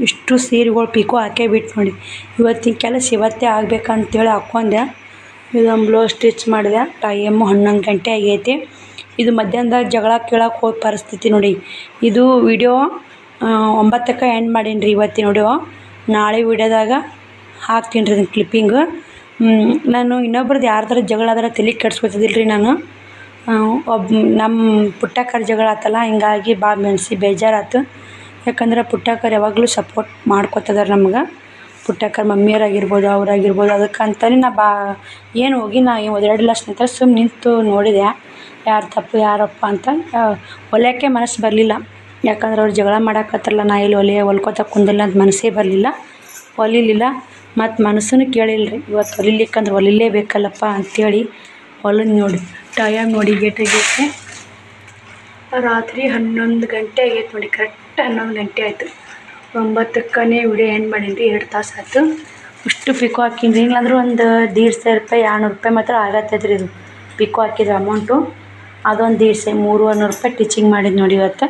ಇಷ್ಟು ಸೀರೆಗಳು ಪಿಕೋ ಹಾಕೇ ಬಿಟ್ಟು ನೋಡಿ. ಇವತ್ತಿನ ಕೆಲಸ ಇವತ್ತೇ ಆಗ್ಬೇಕಂತೇಳಿ ಹಾಕ್ಕೊಂಡೆ. ಇದೊಂದು ಬ್ಲೌಸ್ ಸ್ಟಿಚ್ ಮಾಡಿದೆ. ಟೈಮು 11 ಗಂಟೆ ಆಗೈತಿ. ಇದು ಮಧ್ಯಾಹ್ನದಾಗ ಜಗಳ ಕೇಳಕ್ಕೆ ಹೋದ ಪರಿಸ್ಥಿತಿ ನೋಡಿ. ಇದು ವಿಡಿಯೋ 9ಕ್ಕೆ ಎಂಡ್ ಮಾಡೀನಿ ರೀ ಇವತ್ತಿನ ವಿಡಿಯೋ. ನಾಳೆ ವಿಡಿಯೋದಾಗ ಹಾಕ್ತೀನಿ ರೀ ಅದನ್ನ ಕ್ಲಿಪ್ಪಿಂಗು. ನಾನು ಇನ್ನೊಬ್ರದ್ದು ಯಾರ್ದಾರ ಜಗಳ ಆದ್ರೆ ತಲೆ ಕೆಡ್ಸ್ಕೊತಿದ್ದಿಲ್ಲ ರೀ. ನಾನು ನಮ್ಮ ಪುಟ್ಟಕ್ಕರ ಜಗಳ ಆತಲ್ಲ, ಹಿಂಗಾಗಿ ಭಾಳ ಮನ್ಸಿಗೆ ಬೇಜಾರಾಯ್ತು. ಯಾಕಂದ್ರೆ ಪುಟ್ಟಕ್ಕರು ಯಾವಾಗಲೂ ಸಪೋರ್ಟ್ ಮಾಡ್ಕೊತಿದಾರೆ ನಮ್ಗೆ. ಪುಟ್ಟಕ್ಕರ ಮಮ್ಮಿಯರಾಗಿರ್ಬೋದು, ಅವರಾಗಿರ್ಬೋದು. ಅದಕ್ಕಂತಲೇ ನಾ ಏನು ಹೋಗಿ ನಾ ಒದರಾಡಿಲ್ಲ ಸ್ನೇಹಿತರೆ. ಸುಮ್ಮನೆ ನಿಂತು ನೋಡಿದೆ ಯಾರು ತಪ್ಪು ಯಾರಪ್ಪ ಅಂತ. ಹೊಲಿಯೋಕ್ಕೆ ಮನಸ್ಸು ಬರಲಿಲ್ಲ. ಯಾಕಂದ್ರೆ ಅವ್ರು ಜಗಳ ಮಾಡಾಕತ್ತಾರಲ್ಲ, ನಾ ಇಲ್ಲಿ ಹೊಲ್ಕೋತ ಕುಂದಿಲ್ಲ ಅಂತ ಮನಸ್ಸೇ ಬರಲಿಲ್ಲ, ಹೊಲಿಲಿಲ್ಲ. ಮತ್ತು ಮನಸ್ಸನ್ನು ಕೇಳಿಲ್ಲ ರೀ. ಇವತ್ತು ಹೊಲಿಲಿಕ್ಕಂದ್ರೆ ಹೊಲಿಲೇಬೇಕಲ್ಲಪ್ಪ ಅಂಥೇಳಿ ಹೊಲಿದ್ ನೋಡಿ. ಟೈಮ್ ನೋಡಿ ಗೇಟಾಗೈತೆ ರಾತ್ರಿ 11 ಗಂಟೆ ಆಗೈತೆ ನೋಡಿ. ಕರೆಕ್ಟ್ 11 ಗಂಟೆ ಆಯಿತು. 9ಕ್ಕೇ ವಿಡಿಯೋ ಎಂಡ್ ಮಾಡೀನಿ ರೀ. 2 ತಾಸು ಆಯ್ತು. ಅಷ್ಟು ಪಿಕೋ ಹಾಕೀನಿ ರೀ. ಇಲ್ಲಾಂದ್ರೆ ಒಂದು 150 ರೂಪಾಯಿ 200 ರೂಪಾಯಿ ಮಾತ್ರ ಆಗತ್ತೈತೆ ರೀ ಇದು ಪಿಕೋ ಹಾಕಿದ್ರೆ ಅಮೌಂಟು. ಅದೊಂದು 300 ರೂಪಾಯಿ ಟೀಚಿಂಗ್ ಮಾಡಿದ್ದು ನೋಡಿ. ಇವತ್ತು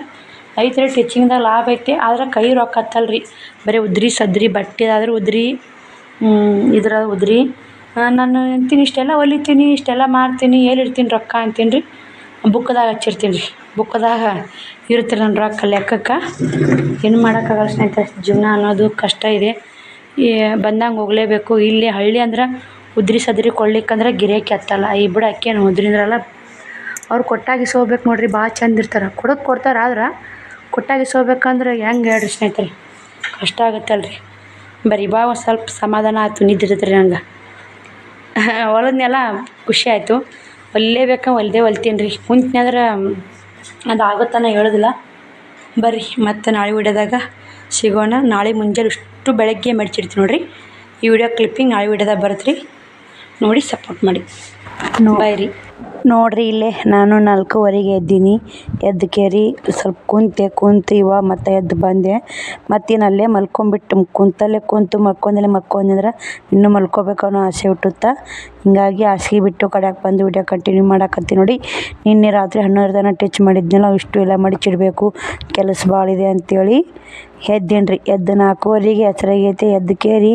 ಐತೆ ರೀ ಟೀಚಿಂಗ್ದಾಗ ಲಾಭ ಐತೆ. ಆದ್ರೆ ಕೈ ರೊಕ್ಕ ಹತ್ತಲ್ಲ ರೀ. ಬರೀ ಉದ್ರಿ ಸದ್ರಿ ಬಟ್ಟೆ ಆದ್ರೆ ಉದ್ರಿ, ಇದ್ರ ಉದ್ರಿ. ನಾನು ಅಂತೀನಿ ಇಷ್ಟೆಲ್ಲ ಹೊಲಿತೀನಿ, ಇಷ್ಟೆಲ್ಲ ಮಾಡ್ತೀನಿ, ಎಲ್ಲಿಡ್ತೀನಿ ರೊಕ್ಕ ಅಂತೀನಿ ರೀ. ಬುಕ್ದಾಗ ಹಚ್ಚಿರ್ತೀನಿ ರೀ. ಬುಕ್ದಾಗ ಇರುತ್ತೆ ನನ್ನ ರೊಕ್ಕ ಲೆಕ್ಕಕ್ಕೆ. ಏನು ಮಾಡೋಕ್ಕಾಗಲ್ಲ ಸ್ನೇಹಿತರೆ. ಜೀವನ ಅನ್ನೋದು ಕಷ್ಟ ಇದೆ. ಬಂದಂಗೆ ಹೋಗಲೇಬೇಕು. ಇಲ್ಲಿ ಹಳ್ಳಿ ಅಂದ್ರೆ ಉದ್ರಿ ಸದ್ರಿ ಕೊಡ್ಲಿಕ್ಕಂದ್ರೆ ಗಿರಾಕಿ ಹತ್ತಲ್ಲ. ಈ ಬಿಡು ಅಕ್ಕೇನು ಉದ್ರಿಂದ್ರಲ್ಲ, ಅವ್ರು ಕೊಟ್ಟಾಗ ಇಸ್ಕೋಬೇಕು ನೋಡಿರಿ. ಭಾಳ ಚಂದ ಇರ್ತಾರೆ. ಕೊಡ್ತಾರೆ. ಆದ್ರೆ ಕೊಟ್ಟಾಗ ಇಸ್ಕೋಬೇಕಂದ್ರೆ ಹೆಂಗೆ ಹೇಳ್ರಿ ಸ್ನೇಹಿತರೆ, ಕಷ್ಟ ಆಗುತ್ತಲ್ಲ ರೀ. ಬರೀ ಭಾಳ ಸ್ವಲ್ಪ ಸಮಾಧಾನ ಆಯ್ತು, ನಿದ್ದಿರ್ತದೆ ರೀ ನಂಗೆ. ಹೊಲದ್ನೆಲ್ಲ ಖುಷಿ ಆಯಿತು. ಹೊಲಿದೇ ಹೊಲ್ತೀನಿ ರೀ. ಕುಂತ್ನಂದ್ರೆ ಅದು ಆಗುತ್ತಾನೆ ಹೇಳೋದಿಲ್ಲ. ಬರ್ರಿ ಮತ್ತು ನಾಳೆ ವಿಡಿಯೋದಾಗ ಸಿಗೋಣ. ನಾಳೆ ಮುಂಜಾನೆ ಇಷ್ಟು ಬೆಳಗ್ಗೆ ಮಡಿಚಿಡ್ತೀನಿ ನೋಡಿರಿ. ಈ ವಿಡಿಯೋ ಕ್ಲಿಪ್ಪಿಂಗ್ ನಾಳೆ ವಿಡಿಯೋದಾಗ ಬರುತ್ತೆ ರೀ. ನೋಡಿ ಸಪೋರ್ಟ್ ಮಾಡಿ. ಬಾಯ್ ರೀ. ನೋಡಿರಿ ಇಲ್ಲೇ ನಾನು 4:15ಗೆ ಎದ್ದೀನಿ. ಎದ್ದು ಕೇರಿ ಸ್ವಲ್ಪ ಕುಂತು ಇವಾಗ ಮತ್ತೆ ಎದ್ದು ಬಂದೆ. ಮತ್ತೇನು ಅಲ್ಲೇ ಮಲ್ಕೊಂಬಿಟ್ಟು ಕುಂತಲ್ಲೇ ಮಲ್ಕೊಂಡ್ರೆ ಇನ್ನೂ ಮಲ್ಕೋಬೇಕು ಅನ್ನೋ ಆಸೆ ಹುಟ್ಟುತ್ತಾ. ಹಿಂಗಾಗಿ ಹಾಸಿಗೆ ಬಿಟ್ಟು ಕಡೆಯಾಕೆ ಬಂದು ವಿಡಿಯೋ ಕಂಟಿನ್ಯೂ ಮಾಡಾಕತ್ತೀನಿ ನೋಡಿ. ನಿನ್ನೆ ರಾತ್ರಿ 11 ತನಕ ಟಚ್ ಮಾಡಿದ್ನಲ್ಲ, ಇಷ್ಟು ಎಲ್ಲ ಮಡಿಚಿಡಬೇಕು, ಕೆಲಸ ಭಾಳ ಇದೆ ಅಂಥೇಳಿ ಎದ್ದೇನು ರೀ. ಎದ್ದು 4:15ಗೆ ಹೆಸರಾಗೈತೆ. ಎದ್ದು ಕೇರಿ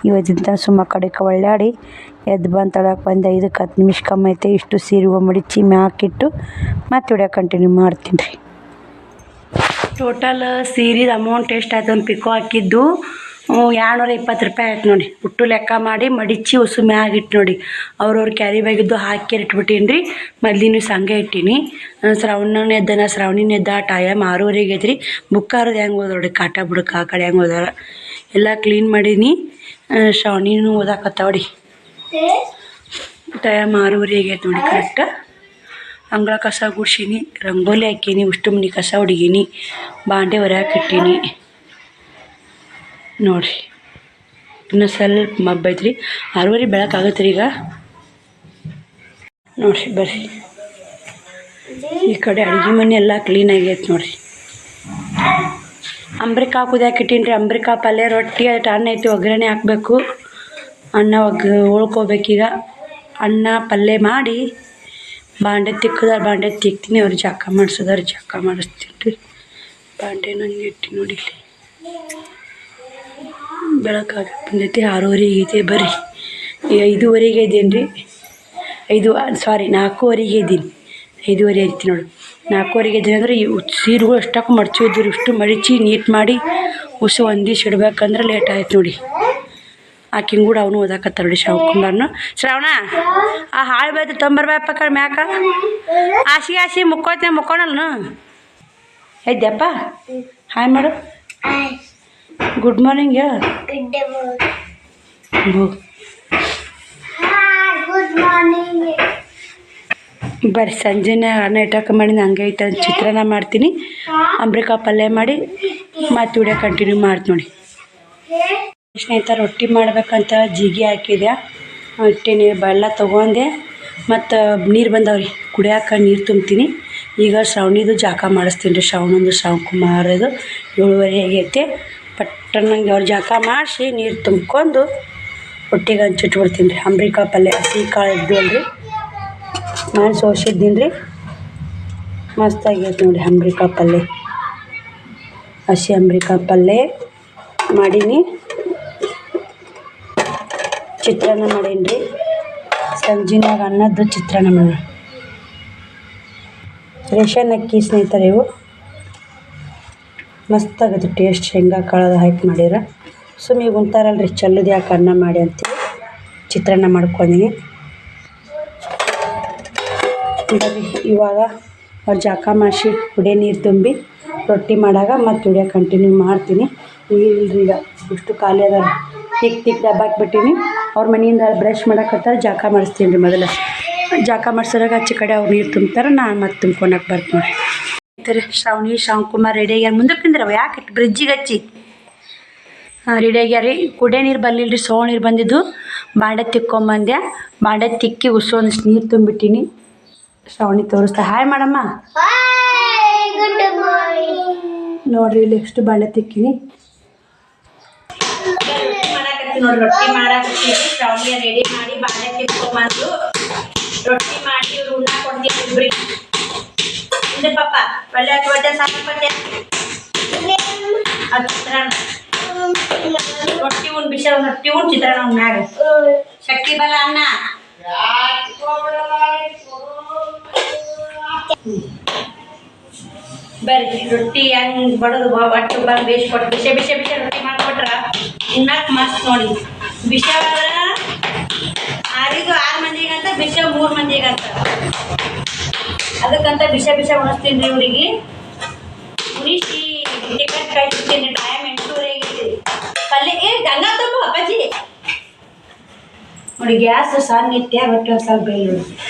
ಇವತ್ತಿನ ಸುಮ್ಮ ಕಡೆಗೆ ಒಳ್ಳಾಡಿ ಎದ್ದು ಬಂದು ತಳಕ್ಕೆ ಬಂದೆ. 5-10 ನಿಮಿಷ ಕಮ್ಮಿ ಐತೆ. ಇಷ್ಟು ಸೀರೆ ಮಡಿಚಿ ಮ್ಯಾಕಿಟ್ಟು ಮತ್ತೆ ವಿಡಿಯೋ ಕಂಟಿನ್ಯೂ ಮಾಡ್ತೀನಿ ರೀ. ಟೋಟಲ್ ಸೀರೆದು ಅಮೌಂಟ್ ಎಷ್ಟು ಆಯ್ತು ಒಂದು ಪಿಕೋ ಹಾಕಿದ್ದು 220 ರೂಪಾಯಿ ಆಯ್ತು ನೋಡಿ. ಉಟ್ಟು ಲೆಕ್ಕ ಮಾಡಿ ಮಡಿಚಿ ಉಸು ಮ್ಯಾಗಿಟ್ಟು ನೋಡಿ. ಅವ್ರವ್ರು ಕ್ಯಾರಿ ಬ್ಯಾಗಿದ್ದು ಹಾಕಿ ಇಟ್ಬಿಟ್ಟೀನಿ ರೀ. ಮೊದಲಿನ ಸಂಗೆ ಇಟ್ಟೀನಿ. ಶ್ರಾವಣಿನ ಎದ್ದ. ಟೈಮ್ 6:30 ಐತ್ರಿ. ಬುಕ್ಕಾರದು ಹೆಂಗೆ ಹೋದ ನೋಡಿ, ಕಾಟ ಬುಡಕ್ಕೆ ಆ ಕಡೆ ಹೆಂಗೆ ಹೋದಾರ ಎಲ್ಲ ಕ್ಲೀನ್ ಮಾಡೀನಿ. ಶ್ರಾವಣಿನೂ ಓದಾಕತ್ತಾವಡಿ. ಟೈಮ್ 6:30 ಆಗೈತೆ ನೋಡಿ ಕರೆಕ್ಟ್. ಅಂಗಳ ಕಸ ಗುಡ್ಸೀನಿ, ರಂಗೋಲಿ ಹಾಕೀನಿ, ಉಷ್ಟು ಮನೆ ಕಸ ಹೊಡಿಗೀನಿ, ಬಾಂಡೆ ಹೊರ್ಯಾಕಿಟ್ಟೀನಿ ನೋಡಿರಿ. ಇನ್ನೂ ಸ್ವಲ್ಪ ಮಬ್ಬೈತ್ರಿ. 6:30 ಬೆಳಕಾಗತ್ತೆ ರೀ ಈಗ. ನೋಡಿರಿ ಬರ್ರಿ. ಈ ಕಡೆ ಅಡುಗೆ ಮನೆ ಎಲ್ಲ ಕ್ಲೀನ್ ಆಗೈತೆ ನೋಡಿರಿ. ಅಂಬ್ರಿಕಾ ಕುದಿಯಾಕಿಟ್ಟೀನಿ ರೀ. ಅಂಬ್ರಿಕಾ ಪಲ್ಯ ರೊಟ್ಟಿ ಅದು ಅನ್ನ ಐತಿ, ಒಗ್ಗರಣೆ ಹಾಕಬೇಕು. ಅನ್ನ ಉಳ್ಕೋಬೇಕೀಗ. ಅನ್ನ ಪಲ್ಯ ಮಾಡಿ ಬಾಂಡೆ ಬಾಂಡೆ ತಿಕ್ತೀನಿ. ಅವ್ರು ಜಳಕ ಮಾಡಿಸೋದಾರೆ ಜಳಕ ಮಾಡಿಸ್ತೀನಿ ರೀ. ಬಾಂಡೆ ನಂಗೆ ಇಟ್ಟು ನೋಡಿ. ಇಲ್ಲಿ ಬೆಳಕಾಗ ಬಂದೈತಿ. 6:30 ಐತೆ. ಬರ್ರಿ 5:30ಗೆ ಇದ್ದೀನಿ ರೀ. 4:30ಗೆ ಇದ್ದೀನಿ. 5:30 ಐತಿ ನೋಡಿ. 4:30ಗೆ ಇದ್ದೀನಿ ಅಂದರೆ ಸೀರೆಗಳು ಎಷ್ಟಕ್ಕೆ ಮಡ್ಚಿದ್ರು ಇಷ್ಟು ಮಡಿಚಿ ನೀಟ್ ಮಾಡಿ ಉಸು ಒಂದಿವ್ಸ ಇಡ್ಬೇಕಂದ್ರೆ ಲೇಟ್ ಆಯ್ತು ನೋಡಿ. ಆಕಿನ ಕೂಡ ಅವನು ಓದಾಕತ್ತಾರ ನೋಡಿ. ಶಿವಕುಮಾರ್ನು. ಶ್ರಾವಣ ಆ ಹಾಳು ಬೈದು ತೊಂಬರ್ಬಾಯಪ್ಪ ಕಡೆ ಮ್ಯಾಕ. ಆಸಿ ಮುಕ್ಕೋಣಲ್ನು ಎದ್ದಪ್ಪ. ಹಾಯ್ ಮಾಡು. ಗುಡ್ ಮಾರ್ನಿಂಗ್ ಹೇಳು. ಬರ್ರಿ ಸಂಜೆನೇ ಅನ್ನ ಇಟ್ಟಕ್ಕೆ ಮಾಡಿನ ಹಂಗೆ ಐತೆ. ಚಿತ್ರಾನ್ನ ಮಾಡ್ತೀನಿ, ಅಂಬ್ರಿಕಾ ಪಲ್ಯ ಮಾಡಿ ಮತ್ತೆ ವಿಡಿಯೋ ಕಂಟಿನ್ಯೂ ಮಾಡ್ತೀನಿ ನೋಡಿ. ಸ್ನೇಹಿತರೆ ರೊಟ್ಟಿ ಮಾಡ್ಬೇಕಂತ ಜಿಗಿ ಹಾಕಿದೆ. ಇಟ್ಟೀನಿ, ಬೆಲ್ಲ ತೊಗೊಂಡೆ. ಮತ್ತು ನೀರು ಬಂದವ್ರಿ, ಕುಡಿಯೋಕೆ ನೀರು ತುಂಬ್ತೀನಿ. ಈಗ ಶ್ರಾವಣಿದು ಜಳಕ ಮಾಡಿಸ್ತೀನಿ ರೀ. ಶ್ರಾವಣಕುಮಾರದು 7:30 ಆಗೈತೆ. ಪಟ್ಟನಂಗೆ ಅವ್ರು ಜಳಕ ಮಾಡಿಸಿ ನೀರು ತುಂಬ್ಕೊಂಡು ಹೊಟ್ಟಿಗೆ ಹಂಚಿಟ್ಬಿಡ್ತೀನಿ ರೀ. ಅಂಬ್ರಿಕಾ ಪಲ್ಯ ಹಸಿ ಕಾಳು ಇದ್ದು ಅಲ್ರಿ, ನಾನು ಸೋಸಿದ್ದೀನಿ ರೀ. ಮಸ್ತಾಗೈತೆ ನೋಡಿ ಅಂಬ್ರಿಕಾಯಿ ಪಲ್ಯ. ಹಸಿ ಅಂಬ್ರಿಕಾಯಿ ಪಲ್ಯ ಮಾಡೀನಿ. ಚಿತ್ರಾನ್ನ ಮಾಡೀನಿ ರೀ. ಸಂಜಿನಾಗ ಅನ್ನದ್ದು ಚಿತ್ರಾನ್ನ ಮಾಡೋಣ. ರೇಷನ್ ಅಕ್ಕಿ ಸ್ನೇಹಿತರೆ ಇವು. ಮಸ್ತಾಗುತ್ತೆ ಟೇಸ್ಟ್. ಶೇಂಗಾ ಕಾಳು ಹಾಕಿ ಮಾಡಿರ ಸುಮ್ಮನೆ ಉಂತಾರಲ್ರಿ ಚಲ್ಲದು ಯಾಕೆ ಅನ್ನ ಮಾಡಿ ಅಂತೇಳಿ ಚಿತ್ರಾನ್ನ ಮಾಡ್ಕೊಂಡಿನಿ. ಇವಾಗ ಅವ್ರು ಜಾಕ ಮಾಡಿಸಿ ಕುಡಿಯೋ ನೀರು ತುಂಬಿ ರೊಟ್ಟಿ ಮಾಡಾಗ ಮತ್ತು ವಿಡಿಯೋ ಕಂಟಿನ್ಯೂ ಮಾಡ್ತೀನಿ. ಇಲ್ರಿ ಈಗ ಇಷ್ಟು ಖಾಲಿ ಅದ ತಿಕ್ ಡಬ್ಬ ಹಾಕ್ಬಿಟ್ಟಿನಿ. ಅವ್ರ ಮನೆಯಿಂದ ಬ್ರಷ್ ಮಾಡಕತ್ತಾರೆ. ಜಾಕ ಮಾಡಿಸ್ತೀನಿ ರೀ. ಮೊದಲು ಜಾಕ ಮಾಡಿಸೋರಾಗ ಆಚೆ ಕಡೆ ಅವ್ರು ನೀರು ತುಂಬ್ತಾರೆ. ನಾನು ಮತ್ತೆ ತುಂಬ್ಕೊಳಕ್ಕೆ ಬರ್ತೀನಿ ರೀ. ಶ್ರಾವಣಿ ಶ್ಯಾಮ್ಕುಮಾರ್ ರೆಡಿ ಆಗ್ಯಾರ. ಮುಂದಕ್ಕೆ ನಿಂದ್ರವ ಯಾಕೆ ಬ್ರಿಡ್ಜಿಗೆ ಹಚ್ಚಿ ರೆಡಿ ಆಗ್ಯಾರ. ಕುಡಿಯೋ ನೀರು ಬರಲಿಲ್ಲ ರೀ. ಸೋಳು ನೀರು ಬಂದಿದ್ದು. ಬಾಂಡೆ ತಿಕ್ಕೊಂಬಂದೆ. ಬಾಂಡೆ ತಿಕ್ಕಿ ಒಂದಿಷ್ಟು ನೀರು ತುಂಬಿಟ್ಟಿನಿ. ಶ್ರಾವಣಿ ತೋರಿಸ್ತಾ ಹಾಯ್ ಮಾಡಮ್ಮ ನೋಡ್ರಿ. ಇಲ್ಲಿ ಎಷ್ಟು ಬಾಂಡೆ ತಿಕ್ಕಿನಿ ನೋಡಿ. ರೊಟ್ಟಿ ಮಾಡಾಕತ್ತೀವಿ. ಶ್ರಾವಣಿಯ ರೆಡಿ ಮಾಡಿ ಬಾಂಡೆ ತಿಕ್ಕೊಂಬಂದು ರೊಟ್ಟಿ ಮಾಡಿ ಇವ್ರು ಉಣ್ಣ ಕೊಡ್ತೀವಿ ಇಬ್ರಿಗೆ. ಹಿಂದೆ ಪಾಪ ಪಲ್ಯ ಹೊಟ್ಟೆ ಸಾಕು ಪಲ್ಯ ಅದು ಚಿತ್ರಾನ್ನ ರೊಟ್ಟಿ ಉಣ್ ಬಿಸಿ ರೊಟ್ಟಿ ಉಣ್ ಚಿತ್ರಾನ್ನ ಮ್ಯಾಗ ಶಕ್ತಿ ಬಲ ಅನ್ನ ಬರ್ರಿ. ರೊಟ್ಟಿ ಹೆಂಗ್ ಬಡದು ಒಟ್ಟು ಬಂದು ಬೇಯಿಸ್ಕೊಟ್ಟು ಬಿಸಿ ಬಿಸಿ ಬಿಸಿ ರೊಟ್ಟಿ ಮಾಡಿಕೊಟ್ರ ತಿನ್ನಕ್ಕೆ ಮಸ್ತ್ ನೋಡಿ. ಬಿಸಿ 6 ಮಂದಿಗಂತ ಬಿಸಿ 3 ಮಂದಿಗಂತ ಅದಕ್ಕಂತ ಬಿಸಿ ಬಿಸಿ ಉಣಿಸ್ತೀನಿ ರೀ. ಇವ್ರಿಗೆ ಉಣಿಸಿ ಟಿಕೆಟ್ ಕಾಯ್ತೀನಿ. ಟೈಮ್ 8:30 ಪಲ್ಯ ಗಂಗಾ ತುಂಬ ಅಪ್ಪಾಜಿ ನೋಡಿ. ಗ್ಯಾಸ್ ಸಣ್ಣ ಇಟ್ಟೆ ರೊಟ್ಟಿ ಸ್ವಲ್ಪ ಬೇಯಿ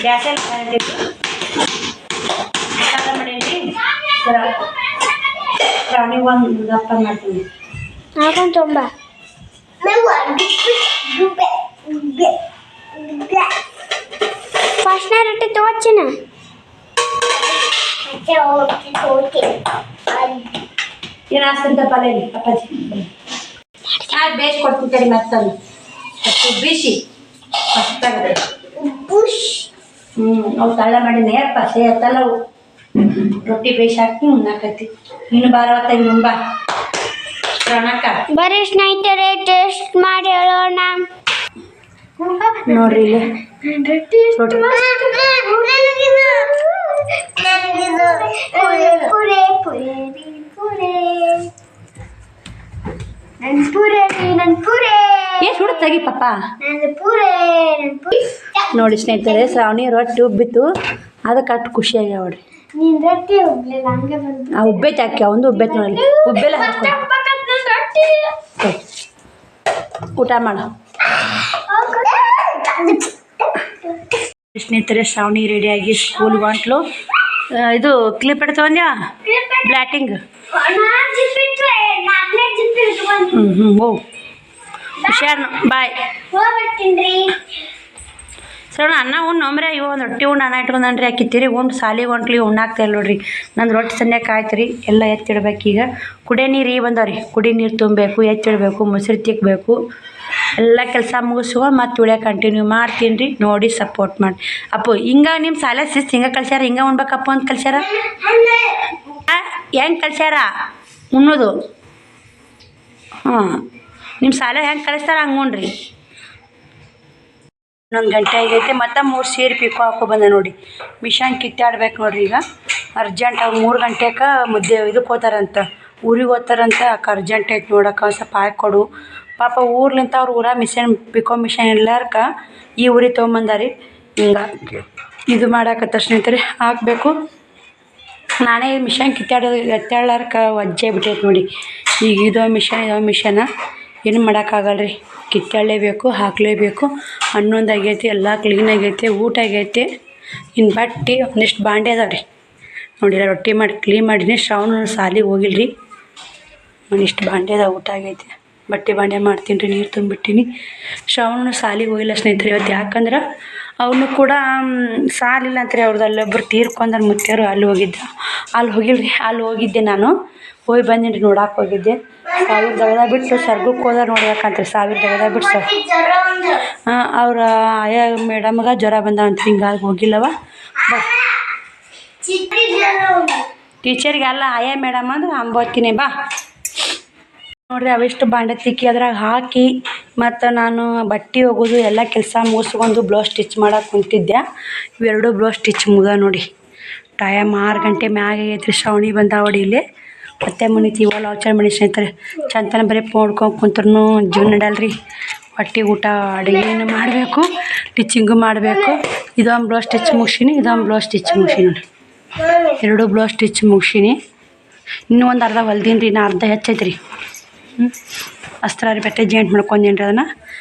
ಗ್ಯಾಸಲ್ಲಿ ಮಾಡೇನಿ. ಪ್ರಾಣಿ ಒಂದು ದಪ್ಪ ಮಾಡ್ತೀನಿ. ತುಂಬ ಫಸ್ಟ್ನೇ ರೊಟ್ಟಿ ತಗೋಚಿನ ಏನು ಆಸ್ತಂತ ಪಲ್ಯ ಅಪ್ಪಾಜಿ ಬೇಯಿಸಿ ಕೊಡ್ತೀನಿ. ಮತ್ತದು ಬಿಸಿ ಮಸ್ತಾಗುತ್ತೆ. ಅವು ತಳ್ಳ ಮಾಡಿ ನೇರಪ್ಪ ಸೇರ್ತಲ್ಲ ಅವು ರೊಟ್ಟಿ ಬೇಯಿಸಿ ಹಾಕಿ ಉಣ್ಣಾಕತ್ತಿ. ನೀನು ಬಾರವತ್ತಾಗಿ ನುಂಬ ಪ್ರಣಕ್ಕ ಬರೀ ಸ್ನೇಹಿತರೆ ಟೇಸ್ಟ್ ಮಾಡಿ ಹೇಳೋಣ ನೋಡ್ರಿ. ಇಲ್ಲಿ ಎಷ್ಟು ತೆಗಿ ಪಾಪ ನೋಡಿ ಸ್ನೇಹಿತರೆ. ಶ್ರಾವಣಿ ರೊಟ್ಟಿ ಉಬ್ಬಿತ್ತು. ಅದಕ್ಕೆ ಅಷ್ಟು ಖುಷಿಯಾಗಿ ನೋಡ್ರಿ. ಉಬ್ಬೈತೆ ಹಾಕಿ ಒಂದು ಉಬ್ಬೈತೆ ನೋಡಿ. ಉಬ್ಬೆಲ್ಲ ಹಾಕಿ ಊಟ ಮಾಡು ಸ್ನೇಹಿತರೆ. ಶ್ರಾವಣಿ ರೆಡಿಯಾಗಿ ಸ್ಕೂಲ್ ಹೊಂಟ್ಲು. ಇದು ಕ್ಲಿಪ್ ತಗೊಂಡ್ಯಾ ಬ್ಲ್ಯಾಟಿಂಗ್ ಓ ಹುಷಾರ್ ಬಾಯ್. ಸರ್ ಅನ್ನ ಉಣ್ಣು ನಂಬ್ರೆ ಇವ ಒಂದು ರೊಟ್ಟಿ ಉಣ್ಣು ಅನ್ನ ಇಟ್ಕೊಂಡ್ರಿ ಹಾಕಿತ್ತೀರಿ. ಉಂಡು ಸಾಲಿಗೆ ಹೊಂಟ್ಲಿ ಉಣ್ಣಾಗ್ತಾಯಿಲ್ಲ ನೋಡ್ರಿ. ನಂದು ರೊಟ್ಟಿ ಸಂಧ್ಯಾಕ ಆಯ್ತು ರೀ. ಎಲ್ಲ ಎತ್ತಿಡ್ಬೇಕು ಈಗ. ಕುಡಿಯೋ ನೀರು ಈಗ ಬಂದವ್ರಿ. ಕುಡಿ ನೀರು ತುಂಬಬೇಕು, ಎತ್ತಿಡಬೇಕು, ಮೊಸರು ತಿಕ್ಕಬೇಕು. ಎಲ್ಲ ಕೆಲಸ ಮುಗಿಸ್ಕೊಂಡು ಮತ್ತೆ ವಿಡಿಯೋ ಕಂಟಿನ್ಯೂ ಮಾಡ್ತೀನಿ ರೀ. ನೋಡಿ ಸಪೋರ್ಟ್ ಮಾಡಿ. ಅಪ್ಪು ಹಿಂಗೆ ನಿಮ್ಮ ಸಾಲ ಶಿಸ್ತು ಹಿಂಗೆ ಕಲ್ಸ್ಯಾರ. ಹಿಂಗೆ ಉಣ್ಬೇಕಪ್ಪ ಅಂತ ಕಲ್ಸ್ಯಾರ. ಹೆಂಗೆ ಕಲ್ಸ್ಯಾರ ಉಣ್ಣೋದು? ಹಾಂ ನಿಮ್ಮ ಸಾಲ ಹೆಂಗೆ ಕಲಿಸ್ತಾರ ಹಂಗೆ ಉಣ್ರಿ. 1 ಗಂಟೆ ಆಗೈತೆ. ಮತ್ತು 3 ಸೀರೆ ಪಿಕೋ ಹಾಕೋ ಬಂದೆ ನೋಡಿ. ಮಿಷನ್ ಕಿತ್ತಾಡ್ಬೇಕು ನೋಡ್ರಿ. ಈಗ ಅರ್ಜೆಂಟ್ ಅವ್ರು 3 ಗಂಟೆಗೆ ಮುದ್ದೆ ಇದಕ್ಕೆ ಹೋಗ್ತಾರಂತ, ಊರಿಗೆ ಹೋಗ್ತಾರಂತ. ಅರ್ಜೆಂಟ್ ಐತೆ ನೋಡೋಕೆ ಸ್ವಲ್ಪ ಹಾಕಿ ಕೊಡು. ಪಾಪ ಊರ್ಲಿಂತ ಅವ್ರು ಮಿಷನ್ ಪಿಕೋ ಮಿಷನ್ ಎಲ್ಲಾರ್ಕ ಈ ಊರಿಗೆ ತೊಗೊಂಬಂದಾರಿ. ಹಿಂಗೆ ಇದು ಮಾಡಾಕತ್ತ ಸ್ನೇಹಿತರೆ ಹಾಕಬೇಕು. ನಾನೇ ಈ ಮಿಷನ್ ಎತ್ತಾಡ್ಲಾರ್ಕ ವಜ್ಜೆ ಬಿಟ್ಟೈತೆ ನೋಡಿ. ಈಗ ಇದೋ ಮಿಷನ ಏನು ಮಾಡೋಕ್ಕಾಗಲ್ಲ ರೀ. ಕಿತ್ತಾಡಲೇಬೇಕು, ಹಾಕಲೇಬೇಕು. ಹನ್ನೊಂದು ಆಗೈತಿ. ಎಲ್ಲ ಕ್ಲೀನ್ ಆಗೈತೆ. ಊಟ ಆಗೈತೆ. ಇನ್ನು ಬಟ್ಟೆ ಒಂದಿಷ್ಟು ಬಾಂಡೆ ಅದಾವೆ ರೀ. ನೋಡಿರ ರೊಟ್ಟಿ ಮಾಡಿ ಕ್ಲೀನ್ ಮಾಡೀನಿ. ಶ್ರಾವಣ ಸಾಲಿಗೆ ಹೋಗಿಲ್ಲ ರೀ. ಒಂದಿಷ್ಟು ಬಾಂಡೆ ಅದಾವೆ. ಊಟ ಆಗೈತೆ. ಬಟ್ಟೆ ಬಾಂಡೆ ಮಾಡ್ತೀನಿ ರೀ. ನೀರು ತುಂಬಿಟ್ಟಿನಿ. ಶ್ರಾವಣ ಸಾಲಿಗೆ ಹೋಗಿಲ್ಲ ಸ್ನೇಹಿತರೆ ಇವತ್ತು. ಯಾಕಂದ್ರೆ ಅವನು ಕೂಡ ಸಾಲಿಲ್ಲ ಅಂತಾರೆ. ಅವ್ರದ್ದು ಅಲ್ಲೊಬ್ಬರು ತೀರ್ಕೊಂಡ್ರೆ ಮುತ್ಯಾರು. ಅಲ್ಲಿ ಹೋಗಿಲ್ಲ ರೀ. ಅಲ್ಲಿ ಹೋಗಿದ್ದೆ ನಾನು. ಹೋಗಿ ಬಂದೀನಿ ರೀ. ನೋಡಕ್ಕೆ ಹೋಗಿದ್ದೆ. 1000 ದಗದ ಬಿಟ್ಟು ಸ್ವರ್ಗಕ್ಕೆ ಹೋದ ನೋಡ್ಬೇಕಂತ್ರಿ. 1000 ದಗದ ಬಿಟ್ಟು ಸರ್ ಅವ್ರ ಆಯಾ ಮೇಡಮ್ಗೆ ಜ್ವರ ಬಂದಾವಂತ. ಹಿಂಗಾಗಿ ಹೋಗಿಲ್ಲವ. ಟೀಚರ್ಗೆ ಅಲ್ಲ ಆಯಾ ಮೇಡಮ್ ಅಂದ್ರೆ ಅಂಬೋತೀನಿ ಬಾ ನೋಡ್ರಿ. ಅವಿಷ್ಟು ಬಾಂಡೆ ತಿಕ್ಕಿ ಅದ್ರಾಗ ಹಾಕಿ ಮತ್ತು ನಾನು ಬಟ್ಟೆ ಒಗೆದು ಎಲ್ಲ ಕೆಲಸ ಮುಗಿಸ್ಕೊಂಡು ಬ್ಲೌಸ್ ಸ್ಟಿಚ್ ಮಾಡಕ್ಕೆ ಕುಂತಿದ್ದೆ. ಇವೆರಡು ಬ್ಲೌಸ್ ಸ್ಟಿಚ್ ಮುಗ ನೋಡಿ. ಟೈಮ್ 6 ಗಂಟೆ ಮ್ಯಾಗ ಆಗೈತ್ರಿ. ಶ್ರಾವಣಿ ಬಂದಾವಡಿ ಇಲ್ಲಿ ಮತ್ತೆ ಮುನಿತೀವಲ್ಲ ಆಚರಣೆ ಮಾಡಿ ಸ್ನೇಹಿತರೆ. ಚಂತನ ಬರೀ ನೋಡ್ಕೊಂಡು ಕುಂತ್ರು ಜೀವನ ನಡೆಯಲ್ರಿ. ಹೊಟ್ಟೆ ಊಟ ಅಡುಗೆನೂ ಮಾಡಬೇಕು, ಸ್ಟಿಚಿಂಗು ಮಾಡಬೇಕು. ಇದೊಂದು ಬ್ಲೌಸ್ ಸ್ಟಿಚ್ ಮುಗಿಸೀನಿ, ಇದೊಂದು ಬ್ಲೌಸ್ ಸ್ಟಿಚ್ ಮುಗಿಸೀನಿ ನೋಡಿ. 2 ಬ್ಲೌಸ್ ಸ್ಟಿಚ್ ಮುಗಿಸೀನಿ. ಇನ್ನೂ ಒಂದು ಅರ್ಧ ಹೊಲ್ದೀನಿ ರೀ, ಇನ್ನು ಅರ್ಧ ಹೆಚ್ಚೈತ್ರಿ. ಅಸ್ತ್ರಾರಿ ಬಟ್ಟೆ ಜಾಯಿಂಟ್ ಮಾಡ್ಕೊಂಡೇನಿ ರೀ. ಅದನ್ನು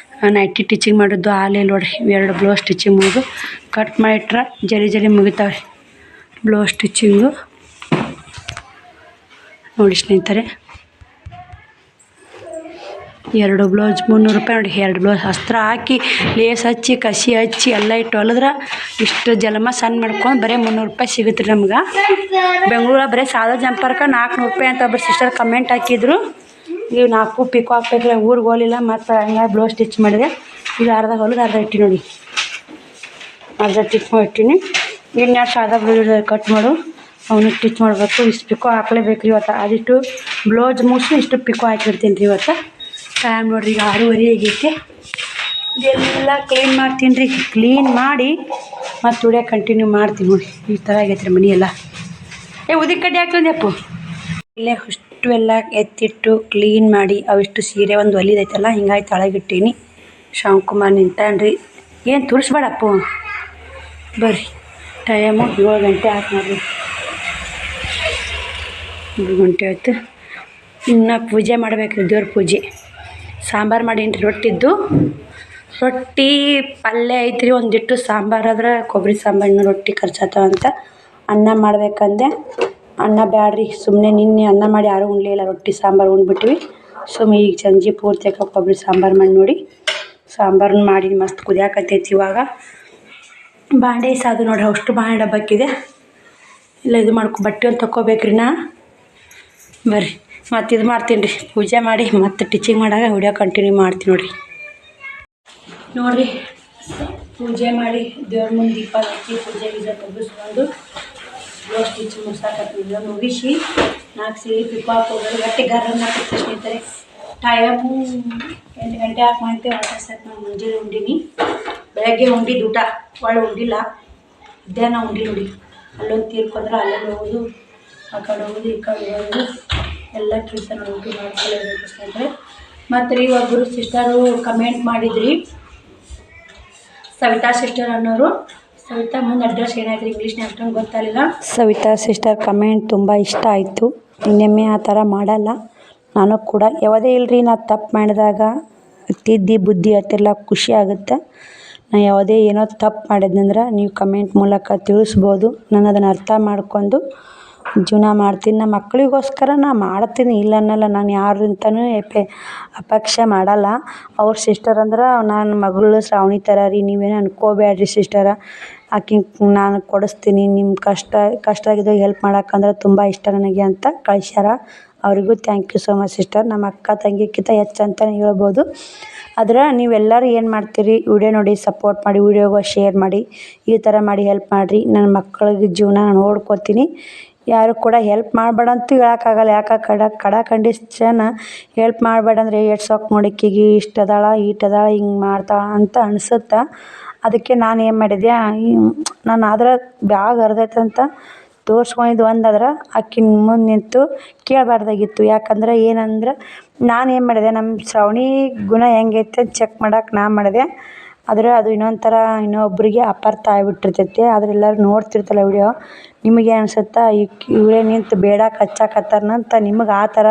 ನೈಟಿ ಸ್ಟಿಚಿಂಗ್ ಮಾಡಿದ್ದು ಆಲೆ ನೋಡಿರಿ. 2 ಬ್ಲೌಸ್ ಸ್ಟಿಚಿಂಗ್ ಮುಗಿದು ಕಟ್ ಮಾಡಿಟ್ರೆ ಜರಿ ಮುಗಿತಾವೆ ಬ್ಲೌಸ್ ಸ್ಟಿಚಿಂಗು ನೋಡಿ ಸ್ನೇಹಿತರೆ. 2 ಬ್ಲೌಸ್ 300 ರೂಪಾಯಿ ನೋಡಿ. 2 ಬ್ಲೌಸ್ ಅಸ್ತ್ರ ಹಾಕಿ ಲೇಸ್ ಹಚ್ಚಿ ಕಸಿ ಹಚ್ಚಿ ಎಲ್ಲ ಇಟ್ಟು ಹೊಲಿದ್ರೆ ಇಷ್ಟು ಜಲಮ ಸಣ್ಣ ಮಾಡ್ಕೊಂಡು ಬರೀ 300 ರೂಪಾಯಿ ಸಿಗುತ್ತೆ ರೀ ನಮ್ಗೆ. ಬೆಂಗಳೂರಾಗ ಬರೀ ಸಾದಾ ಜಂಪರ್ಗೆ 400 ರೂಪಾಯಿ ಅಂತ ಒಬ್ಬರು ಸಿಸ್ಟರ್ ಕಮೆಂಟ್ ಹಾಕಿದ್ರು. ನೀವು 4 ಪಿಕೋ ಹಾಕ್ಬೇಕ್ರೆ ಊರಿಗೆ ಹೋಗಲಿಲ್ಲ. ಮತ್ತು ಹಂಗಾಗಿ ಬ್ಲೌಸ್ ಸ್ಟಿಚ್ ಮಾಡಿದೆ. ಇದು ಅರ್ಧ ಹೊಲಿದು ಅರ್ಧ ಇಟ್ಟು ನೋಡಿ. ಅರ್ಧ ಸ್ಟಿಚ್ ಮಾಡಿ ಇಟ್ಟೀನಿ. ಇನ್ನು ಸಾದಾ ಬ್ಲೌಸ್ ಕಟ್ ಮಾಡು ಅವನು ಸ್ಟಿಚ್ ಮಾಡಬೇಕು. ಇಷ್ಟು ಪಿಕೋ ಹಾಕ್ಲೇಬೇಕು ರೀ ಇವತ್ತು. ಅದಿಟ್ಟು ಬ್ಲೌಸ್ ಮುಗಿಸಿ ಇಷ್ಟು ಪಿಕೋ ಹಾಕಿರ್ತೀನಿ ರೀ ಇವತ್ತು. ಟೈಮ್ ನೋಡಿರಿ ಈಗ 6:30 ಆಗೈತಿ. ಇದೆಲ್ಲ ಕ್ಲೀನ್ ಮಾಡ್ತೀನಿ ರೀ. ಕ್ಲೀನ್ ಮಾಡಿ ಮತ್ತು ವಿಡಿಯೋ ಕಂಟಿನ್ಯೂ ಮಾಡ್ತೀನಿ ನೋಡಿ. ಈ ಥರ ಆಗೈತೆ ರೀ ಮನೆ ಎಲ್ಲ. ಉದಿ ಕಡ್ಡಿ ಹಾಕ್ತಂದೆ ಅಪ್ಪು. ಇಲ್ಲೇ ಅಷ್ಟು ಎಲ್ಲ ಎತ್ತಿಟ್ಟು ಕ್ಲೀನ್ ಮಾಡಿ ಅವಿಷ್ಟು ಸೀರೆ ಒಂದು ಒಲಿದೈತಲ್ಲ ಹಿಂಗಾಗಿ ತಳಗಿಟ್ಟೀನಿ. ಶಿವಕುಮಾರ್ ನಿಂತಾನ್ರಿ. ಏನು ತುರಿಸ್ಬೇಡಪ್ಪು ಬರ್ರಿ. ಟೈಮು 7 ಗಂಟೆ ಆಯ್ತು ನೋಡಿರಿ. 7 ಗಂಟೆ ಆಯ್ತು. ಇನ್ನು ಪೂಜೆ ಮಾಡಬೇಕು, ದೇವ್ರ ಪೂಜೆ. ಸಾಂಬಾರು ಮಾಡೀನಿ ರೊಟ್ಟಿದ್ದು. ರೊಟ್ಟಿ ಪಲ್ಯ ಐತ್ರಿ, ಒಂದಿಟ್ಟು ಸಾಂಬಾರು ಆದ್ರೆ ಕೊಬ್ಬರಿ ಸಾಂಬಾರಿನ ರೊಟ್ಟಿ ಖರ್ಚಾಗ್ತಾವಂತ ಅನ್ನ ಮಾಡ್ಬೇಕಂದೆ. ಅನ್ನ ಬ್ಯಾಡ್ರಿ, ಸುಮ್ಮನೆ ನಿನ್ನೆ ಅನ್ನ ಮಾಡಿ ಯಾರೂ ಉಣ್ಲಿಲ್ಲ, ರೊಟ್ಟಿ ಸಾಂಬಾರು ಉಣ್ಬಿಟ್ವಿ. ಸುಮ್ಮನೆ ಈಗ ಸಂಜೆ ಪೂರ್ತಿ ಕೊಬ್ಬರಿ ಸಾಂಬಾರು ಮಾಡಿ ನೋಡಿ. ಸಾಂಬಾರನ್ನ ಮಾಡಿ ಮಸ್ತ್ ಕುದಿಯಾಕತ್ತೈತಿ ಇವಾಗ. ಬಾಂಡೆ ಸಾದು ನೋಡ್ರಿ, ಅಷ್ಟು ಬಾಂಡೆ ಡಬ್ಬಕ್ಕಿದೆ. ಇಲ್ಲ ಇದು ಬಟ್ಟೆ ಒಂದು ತೊಗೋಬೇಕ್ರಿ ನಾ. ಬರ್ರಿ ಮತ್ತು ಇದು ಮಾಡ್ತೀನಿ ರೀ, ಪೂಜೆ ಮಾಡಿ ಮತ್ತು ಸ್ಟಿಚಿಂಗ್ ಮಾಡಾಗ ವಿಡಿಯೋ ಕಂಟಿನ್ಯೂ ಮಾಡ್ತೀನಿ ನೋಡಿರಿ. ಪೂಜೆ ಮಾಡಿ ದೇವ್ರ ಮುಂದೆ ದೀಪ ಹಚ್ಚಿ ಪೂಜೆ ಗೀಜೆ ಮುಗಿಸ್ಕೊಂಡು ಬ್ಲೌಸ್ ಸ್ಟಿಚ್ ಮುಗಿಸಾಕತ್ತೀವಿ. ಮುಗಿಸಿ 4 ಸೀರೆ ಪಿಕೋ ಹಾಕೋದು ಗಟ್ಟಿ ಗರನ್ನ ಹಾಕತ್ತೆ ಸ್ನೇಹಿತರೆ. ಟೈಮು 8 ಗಂಟೆ ಹಾಕಿ ವಾಪಸ್ ಹಾಕಿ ನಾನು ಮುಂಜಾನೆ ಉಂಡೀನಿ. ಬೆಳಗ್ಗೆ ಉಂಡಿದ್ದು ಊಟ ಒಳ್ಳೆ ಉಂಡಿಲ್ಲ. ಮಧ್ಯಾಹ್ನ ಉಂಡಿ ನೋಡಿ. ಅಲ್ಲೊಂದು ತೀರ್ಕೊಂಡ್ರೆ ಅಲ್ಲಲ್ಲಿ ಹೋಗೋದು, ಆ ಕಡೆ ಹೋಗೋದು, ಈ ಕಡೆ ಹೋಗೋದು ಎಲ್ಲ ಕೆಲಸ ನೋಡಿ ಮಾಡ್ಕೊಳ್ಳೇಬೇಕು ಸ್ನೇಹಿತರೆ. ಮತ್ತು ರೀ ಒಬ್ಬರು ಸಿಸ್ಟರು ಕಮೆಂಟ್ ಮಾಡಿದ್ರಿ, ಸವಿತಾ ಸಿಸ್ಟರ್ ಅನ್ನೋರು. ಸವಿತಾ ಮುಂದೆ ಅಡ್ರೆಸ್ ಏನಾಯ್ತು ಇಂಗ್ಲೀಷ್ನಾಗ ಅಷ್ಟೊಂದು ಗೊತ್ತಾಗಲಿಲ್ಲ. ಸವಿತಾ ಸಿಸ್ಟರ್ ಕಮೆಂಟ್ ತುಂಬ ಇಷ್ಟ ಆಯಿತು. ಇನ್ನೊಮ್ಮೆ ಆ ಥರ ಮಾಡಲ್ಲ. ನಾನು ಕೂಡ ಯಾವುದೇ ಇಲ್ಲರಿ, ನಾ ತಪ್ಪು ಮಾಡಿದಾಗ ತಿದ್ದಿ ಬುದ್ಧಿ ಹತ್ತಿರಲ್ಲ ಖುಷಿ ಆಗುತ್ತೆ. ನಾನು ಯಾವುದೇ ಏನೋ ತಪ್ಪು ಮಾಡಿದ್ನಂದ್ರೆ ನೀವು ಕಮೆಂಟ್ ಮೂಲಕ ತಿಳಿಸ್ಬೋದು. ನಾನು ಅದನ್ನು ಅರ್ಥ ಮಾಡ್ಕೊಂಡು ಜೀವನ ಮಾಡ್ತೀನಿ. ನಮ್ಮ ಮಕ್ಕಳಿಗೋಸ್ಕರ ನಾನು ಮಾಡ್ತೀನಿ, ಇಲ್ಲ ಅನ್ನಲ್ಲ. ನಾನು ಯಾರಿಂತನೂ ಅಪೇಕ್ಷೆ ಮಾಡಲ್ಲ. ಅವ್ರ ಸಿಸ್ಟರ್ ಅಂದ್ರೆ ನನ್ನ ಮಗಳು ಶ್ರಾವಣಿ ಥರ ರೀ, ನೀವೇನು ಅನ್ಕೋಬೇಡ್ರಿ ಸಿಸ್ಟರ. ಆಕಿಗೆ ನಾನು ಕೊಡಿಸ್ತೀನಿ, ನಿಮ್ಮ ಕಷ್ಟದಾಗಿದ್ದಾಗ ಹೆಲ್ಪ್ ಮಾಡೋಕ್ಕಂದ್ರೆ ತುಂಬ ಇಷ್ಟ ನನಗೆ ಅಂತ ಕಳಿಸ್ಯಾರ. ಅವರಿಗೂ thank you so much sister. ನಮ್ಮ ಅಕ್ಕ ತಂಗಿಕ್ಕಿಂತ ಹೆಚ್ಚು ಅಂತಲೇ ಹೇಳ್ಬೋದು. ಆದರೆ ನೀವೆಲ್ಲರೂ ಏನು ಮಾಡ್ತೀರಿ, ವಿಡಿಯೋ ನೋಡಿ ಸಪೋರ್ಟ್ ಮಾಡಿ, ವಿಡಿಯೋಗೆ ಶೇರ್ ಮಾಡಿ, ಈ ಥರ ಮಾಡಿ ಹೆಲ್ಪ್ ಮಾಡಿರಿ. ನನ್ನ ಮಕ್ಕಳಿಗೆ ಜೀವನ ನೋಡ್ಕೊತೀನಿ. ಯಾರು ಕೂಡ ಹೆಲ್ಪ್ ಮಾಡಬೇಡ ಅಂತೂ ಹೇಳೋಕ್ಕಾಗಲ್ಲ. ಯಾಕೆ ಕಡ ಕಂಡೀಷನ್ ಹೆಲ್ಪ್ ಮಾಡಬೇಡ ಅಂದರೆ ಏಟ್ಸೋಕೆ ನೋಡಿಕ್ಕಿಗೆ ಇಷ್ಟದಾಳ ಈಟದಾಳ ಹಿಂಗೆ ಮಾಡ್ತಾಳೆ ಅಂತ ಅನಿಸುತ್ತೆ. ಅದಕ್ಕೆ ನಾನು ಏನು ಮಾಡಿದೆ, ನಾನು ಆದ್ರೆ ಬ್ಯಾಗ್ ಹರಿದೈತೆ ಅಂತ ತೋರಿಸ್ಕೊಂಡಿದ್ದು ಒಂದಾದ್ರೆ ಆಕಿನ ಮುಂದೆ ನಿಂತು ಕೇಳಬಾರ್ದಾಗಿತ್ತು. ಯಾಕಂದ್ರೆ ಏನಂದ್ರೆ ನಾನು ಏನು ಮಾಡಿದೆ, ನಮ್ಮ ಶ್ರಾವಣಿ ಗುಣ ಹೆಂಗೈತೆ ಚೆಕ್ ಮಾಡೋಕೆ ನಾನು ಮಾಡಿದೆ. ಆದರೆ ಅದು ಇನ್ನೊಂದು ಥರ ಇನ್ನೊಬ್ಬರಿಗೆ ಅಪಾರ್ಥ ಆಗಿಬಿಟ್ಟಿರ್ತೈತಿ. ಆದರೆ ಎಲ್ಲರೂ ನೋಡ್ತಿರ್ತಲ್ಲ ವಿಡಿಯೋ, ನಿಮಗೆ ಅನಿಸುತ್ತಾ ಇವರೇ ನಿಂತು ಬೇಡ ಕಚ್ಚಾಕತ್ತಾರನಂತ ನಿಮಗೆ ಆ ಥರ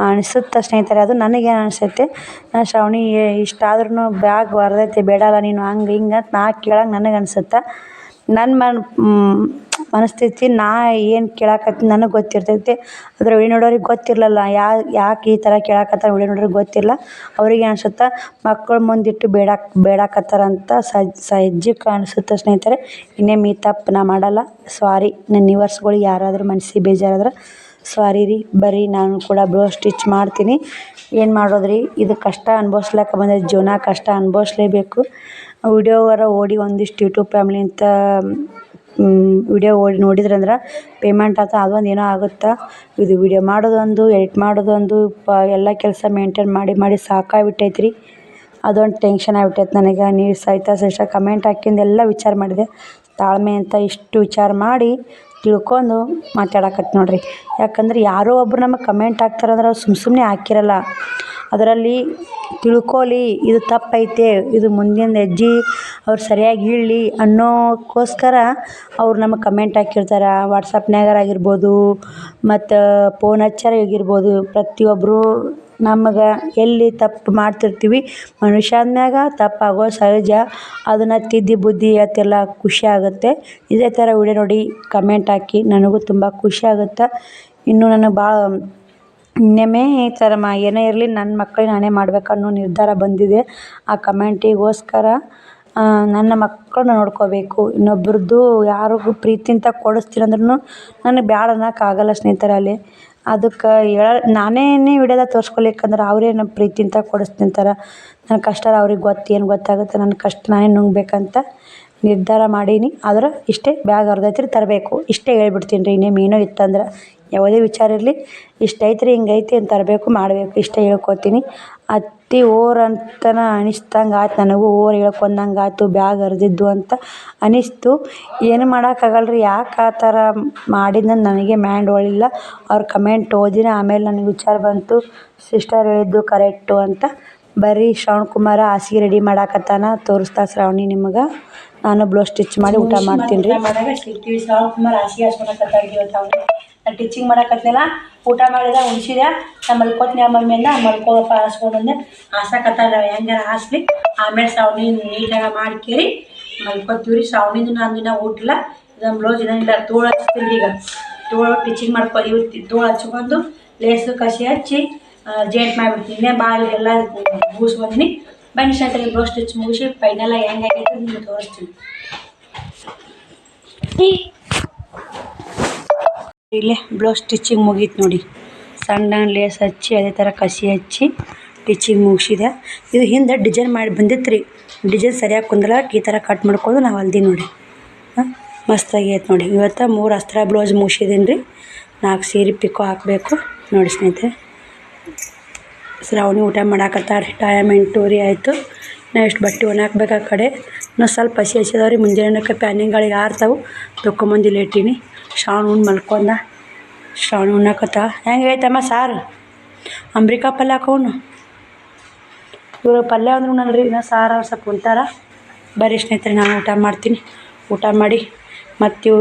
ಅನಿಸುತ್ತೆ ಸ್ನೇಹಿತರೆ. ಅದು ನನಗೇನು ಅನಿಸುತ್ತೆ, ನಾನು ಶ್ರಾವಣಿ ಇಷ್ಟಾದ್ರೂ ಬ್ಯಾಗ್ ಹೊರದೈತೆ ಬೇಡಲ್ಲ ನೀನು ಹಂಗೆ ಹಿಂಗೆ ಅಂತ ನಾ ಕೇಳಂಗೆ ನನಗೆ ಅನಿಸುತ್ತೆ. ನನ್ನ ಮನಸ್ಥಿತಿ ನಾ ಏನು ಕೇಳಾಕತ್ತೀನಿ ನನಗೆ ಗೊತ್ತಿರ್ತೈತಿ. ಆದರೆ ವಿಡಿಯೋ ನೋಡೋರಿಗೆ ಗೊತ್ತಿರಲ್ಲ ಯಾಕೆ ಈ ಥರ ಕೇಳಾಕತ್ತಾರೆ. ವಿಡಿಯೋ ನೋಡೋರಿಗೆ ಗೊತ್ತಿಲ್ಲ. ಅವರಿಗೆ ಅನಿಸುತ್ತೆ ಮಕ್ಕಳು ಮುಂದಿಟ್ಟು ಬೇಡಾಕತ್ತಾರಂತ ಸಹಜಕ್ಕೆ ಅನಿಸುತ್ತೆ ಸ್ನೇಹಿತರೆ. ಇನ್ನೊಮ್ಮೆ ಈ ತಪ್ಪು ನಾ ಮಾಡಲ್ಲ. ಸಾರಿ. ನನ್ನ ವ್ಯೂವರ್ಸ್ಗಳಿಗೆ ಯಾರಾದರೂ ಮನಸ್ಸಿಗೆ ಬೇಜಾರಾದ್ರೆ ಸಾರಿ ರೀ. ಬರೀ ನಾನು ಕೂಡ ಬ್ಲೌಸ್ ಸ್ಟಿಚ್ ಮಾಡ್ತೀನಿ. ಏನು ಮಾಡೋದ್ರಿ, ಇದು ಕಷ್ಟ ಅನುಭವಿಸ್ಲಿಕ್ಕೆ ಬಂದಿದ್ದು ಜೀವನ, ಕಷ್ಟ ಅನುಭವಿಸ್ಲೇಬೇಕು. ವಿಡಿಯೋವರ ಓಡಿ ಒಂದಿಷ್ಟು ಯೂಟ್ಯೂಬ್ ಫ್ಯಾಮಿಲಿ ಅಂತ ವಿಡಿಯೋ ನೋಡಿದ್ರಂದ್ರೆ ಪೇಮೆಂಟ್ ಆತ ಅದೊಂದು ಏನೋ ಆಗುತ್ತೆ. ಇದು ವಿಡಿಯೋ ಮಾಡೋದೊಂದು ಎಡಿಟ್ ಮಾಡೋದೊಂದು ಎಲ್ಲ ಕೆಲಸ ಮೇಂಟೈನ್ ಮಾಡಿ ಸಾಕಾಗ್ಬಿಟ್ಟೈತೆ ರೀ. ಅದೊಂದು ಟೆನ್ಷನ್ ಆಗ್ಬಿಟ್ಟೈತೆ ನನಗೆ. ನೀವು ಸಹಿತ ಕಮೆಂಟ್ ಹಾಕಿಂದು ಎಲ್ಲ ವಿಚಾರ ಮಾಡಿದೆ. ತಾಳ್ಮೆ ಅಂತ ಇಷ್ಟು ವಿಚಾರ ಮಾಡಿ ತಿಳ್ಕೊಂಡು ಮಾತಾಡಕತ್ತೆ ನೋಡಿರಿ. ಯಾಕಂದ್ರೆ ಯಾರೋ ಒಬ್ರು ನಮಗೆ ಕಮೆಂಟ್ ಹಾಕ್ತಾರಂದ್ರೆ ಅವ್ರು ಸುಮ್ಮನೆ ಹಾಕಿರಲ್ಲ. ಅದರಲ್ಲಿ ತಿಳ್ಕೊಳ್ಳಿ ಇದು ತಪ್ಪೈತೆ, ಇದು ಮುಂದಿನ ಹೆಜ್ಜೆ ಅವ್ರು ಸರಿಯಾಗಿ ಇಡಲಿ ಅನ್ನೋಕ್ಕೋಸ್ಕರ ಅವ್ರು ನಮಗೆ ಕಮೆಂಟ್ ಹಾಕಿರ್ತಾರೆ. ವಾಟ್ಸಪ್ನಾಗಾಗಿರ್ಬೋದು ಮತ್ತು ಫೋನ್ ಹಚ್ಚಾರಾಗಿರ್ಬೋದು. ಪ್ರತಿಯೊಬ್ಬರು ನಮಗೆ ಎಲ್ಲಿ ತಪ್ಪು ಮಾಡ್ತಿರ್ತೀವಿ, ಮನುಷ್ಯ ಆದ್ಮ್ಯಾಗ ತಪ್ಪಾಗೋ ಸಹಜ. ಅದನ್ನು ತಿದ್ದಿ ಬುದ್ಧಿ ಇವತ್ತೆಲ್ಲ ಖುಷಿ ಆಗುತ್ತೆ. ಇದೇ ಥರ ವಿಡಿಯೋ ನೋಡಿ ಕಮೆಂಟ್ ಹಾಕಿ, ನನಗೂ ತುಂಬ ಖುಷಿ ಆಗುತ್ತೆ. ಇನ್ನೂ ನನಗೆ ಭಾಳ ಇನ್ನೊಮ್ಮೆ ಈ ಥರ ಏನೇ ಇರಲಿ ನನ್ನ ಮಕ್ಕಳಿಗೆ ನಾನೇ ಮಾಡ್ಬೇಕನ್ನೋ ನಿರ್ಧಾರ ಬಂದಿದೆ. ಆ ಕಮೆಂಟಿಗೋಸ್ಕರ ನನ್ನ ಮಕ್ಕಳನ್ನ ನೋಡ್ಕೋಬೇಕು. ಇನ್ನೊಬ್ರದ್ದು ಯಾರಿಗೂ ಪ್ರೀತಿಂತ ಕೊಡಿಸ್ತೀನಿ ಅಂದ್ರೂ ನನಗೆ ಬ್ಯಾಡ ಅನ್ನೋಕ್ಕಾಗಲ್ಲ ಸ್ನೇಹಿತರೆ. ಅಲ್ಲಿ ಅದಕ್ಕೆ ನಾನೇ ವಿಡಿಯೋದಾಗ ತೋರಿಸ್ಕೊಳಿಕ್ಕಂದ್ರೆ ಅವರೇ ನಮ್ಮ ಪ್ರೀತಿಂತ ಕೊಡಿಸ್ತಿಂತಾರೆ. ನನ್ನ ಕಷ್ಟ ಅವ್ರಿಗೆ ಏನು ಗೊತ್ತಾಗುತ್ತೆ. ನನ್ನ ಕಷ್ಟ ನಾನೇ ನುಂಗ್ಬೇಕಂತ ನಿರ್ಧಾರ ಮಾಡೀನಿ. ಆದ್ರೆ ಇಷ್ಟೇ ಬ್ಯಾಗ್ ಅರ್ಧೈತ್ರಿ ತರಬೇಕು ಇಷ್ಟೇ ಹೇಳ್ಬಿಡ್ತೀನಿ ರೀ. ಇನ್ನೇನು ಏನೋ ಇತ್ತಂದ್ರೆ ಯಾವುದೇ ವಿಚಾರ ಇರಲಿ ಇಷ್ಟು ಐತ್ರಿ ಹಿಂಗೈತಿ ಅಂತ ತರಬೇಕು ಮಾಡಬೇಕು ಇಷ್ಟೇ ಹೇಳ್ಕೊತೀನಿ. ಅತಿ ಓವರ್ ಅಂತನ ಅನಿಸ್ದಂಗೆ ಆಯ್ತು ನನಗೂ. ಓವರ್ ಹೇಳ್ಕೊಂಡಂಗೆ ಆಯ್ತು ಬ್ಯಾಗ್ ಹರಿದಿದ್ದು ಅಂತ ಅನಿಸ್ತು. ಏನು ಮಾಡೋಕ್ಕಾಗಲ್ಲ ರೀ. ಯಾಕೆ ಆ ಥರ ಮಾಡಿದ್ನಂದು ನನಗೆ ಮೈಂಡ್ ಒಳ್ಳಿಲ್ಲ. ಅವ್ರ ಕಮೆಂಟ್ ಓದಿನ ಆಮೇಲೆ ನನಗೆ ವಿಚಾರ ಬಂತು ಸಿಸ್ಟರ್ ಹೇಳಿದ್ದು ಕರೆಕ್ಟು ಅಂತ. ಬರೀ ಶ್ರವಣಕುಮಾರ ಹಾಸಿಗೆ ರೆಡಿ ಮಾಡಾಕತ್ತಾನ. ತೋರಿಸ್ತಾ ಶ್ರಾವಣಿ ನಿಮಗೆ. ನಾನು ಬ್ಲೌಸ್ ಸ್ಟಿಚ್ ಮಾಡಿ ಊಟ ಮಾಡ್ತೀನಿ ರೀ. ಸಿಗ್ತೀವಿ. ಶ್ರವಣಕುಮಾರ್ ಹಾಸಿಗೆ ಹಾಸ್ಕೊಳಕತ್ತಾಗ ನಾನು ಟೀಚಿಂಗ್ ಮಾಡಕತ್ನಲ್ಲ. ಊಟ ಮಾಡಿದ ಉಣಿಸಿದೆ. ನಾನು ಮಲ್ಕೋತೀನಿ ಮಮ್ಮಿ ಅಂದ. ಮಲ್ಕೋಪ್ಪ ಹಾಸ್ಕೊಂಡ್ಬಂದೆ. ಹಾಸಕತ್ತಾಗ ಹೆಂಗಾರ ಹಾಸ್ಲಿ ಆಮೇಲೆ ಶ್ರಾವಣಿ ನೀಟಾಗಿ ಮಾಡ್ಕೇರಿ ಮಲ್ಕೋತೀವಿ ರೀ. ಶ್ರಾವಣಿದು ನಾನು ದಿನ ಊಟಿಲ್ಲ. ಇದೊಂದು ಬ್ಲೌಸ್ ಇನ್ನೊಂದಿಲ್ಲ ತೋಳು ಹಚ್ತೀನಿ ಈಗ. ತೋಳು ಟೀಚಿಂಗ್ ಮಾಡ್ಕೊತೀವಿ. ತೋಳು ಹಚ್ಕೊಂಡು ಲೇಸು ಕಸಿ ಹಚ್ಚಿ ಜೇಂಟ್ ಮಾಡಿಬಿಡ್ತೀನಿ. ಬಾಳಿಗೆಲ್ಲ ಬೂಸ್ಕೊಂಡಿನಿ. ಬನ್ನಿ ಸ್ನೇಹಿತರೆ ಬ್ಲೌಸ್ ಸ್ಟಿಚ್ ಮುಗಿಸಿ ಫೈನಲ್ ಹೆಂಗಾಗೈತೆ ನಿಮಗೆ ತೋರಿಸ್ತೀನಿ. ಇಲ್ಲೇ ಬ್ಲೌಸ್ ಸ್ಟಿಚಿಂಗ್ ಮುಗೀತು ನೋಡಿ. ಸಣ್ಣ ಲೇಸ್ ಹಚ್ಚಿ ಅದೇ ಥರ ಕಸಿ ಹಚ್ಚಿ ಸ್ಟಿಚಿಂಗ್ ಮುಗಿಸಿದೆ. ಇದು ಹಿಂದೆ ಡಿಸೈನ್ ಮಾಡಿ ಬಂದಿತ್ತು ರೀ. ಡಿಸೈನ್ ಸರಿಯಾಗಿ ಕುಂದ್ರಕ್ಕೆ ಈ ಥರ ಕಟ್ ಮಾಡ್ಕೊಂಡು ನಾವು ಹೊಲ್ದಿ ನೋಡಿ. ಮಸ್ತಾಗಿ ಐತೆ ನೋಡಿ. ಇವತ್ತು 3 ಅಸ್ತ್ರ ಬ್ಲೌಸ್ ಮುಗಿಸಿದ್ದೀನಿ ರೀ. 4 ಸೀರೆ ಪಿಕೋ ಹಾಕಬೇಕು ನೋಡಿ ಸ್ನೇಹಿತರೆ. ಶ್ರಾವಣಿ ಊಟ ಮಾಡಾಕತ್ತಾಳೆ. ಟೈಮ್ 8:30 ಆಯಿತು. ನಾವು ಎಷ್ಟು ಬಟ್ಟೆ ಒಣಾಕ್ಬೇಕು ಆ ಕಡೆ. ನಾವು ಸ್ವಲ್ಪ ಹಸಿ ಹಸಿದವ್ರಿ. ಮುಂಜಾನೆಕ್ಕೆ ಪ್ಯಾನಿಂಗ್ಗಳಿಗೆ ಆರ್ತಾವೆ ತೊಗೊಂಬಂದು ಇಲ್ಲಿ ಇಟ್ಟೀನಿ. ಶ್ರಾವಣ ಮಲ್ಕೊಂಡ. ಶ್ರಾವಣ ಉಣ್ಣಾಕತ್ತ. ಹೆಂಗೆ ಐತಮ್ಮ ಸಾರು? ಅಂಬ್ರಿಕಾ ಪಲ್ಯ ಹಾಕೋನು. ಇವರು ಪಲ್ಯ ಅಂದ್ರೂ ನಲ್ರಿ. ಇನ್ನೂ ಸಾರು ಅವ್ರು ಸ್ವಲ್ಪ ಉಂಟಾರ. ಬರೀ ಸ್ನೇಹಿತರೆ ನಾನು ಊಟ ಮಾಡ್ತೀನಿ. ಊಟ ಮಾಡಿ ಮತ್ತು